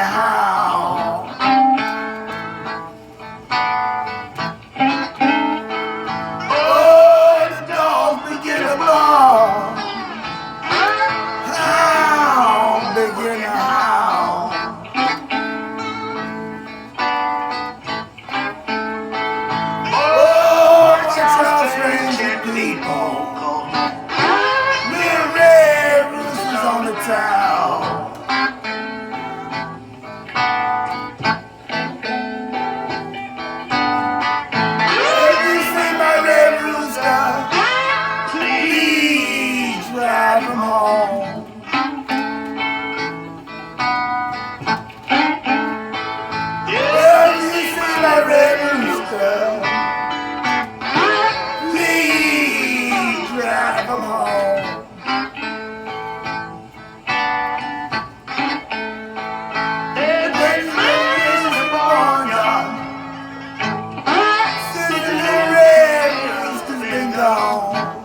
howl. Oh, the dogs begin to bark. Howl, begin to howl. Oh, it's a strange people. Little red roosters on the town. If you see my red rooster, please drive him home. If you see my red rooster, please drive him home. Since the red rooster's been gone.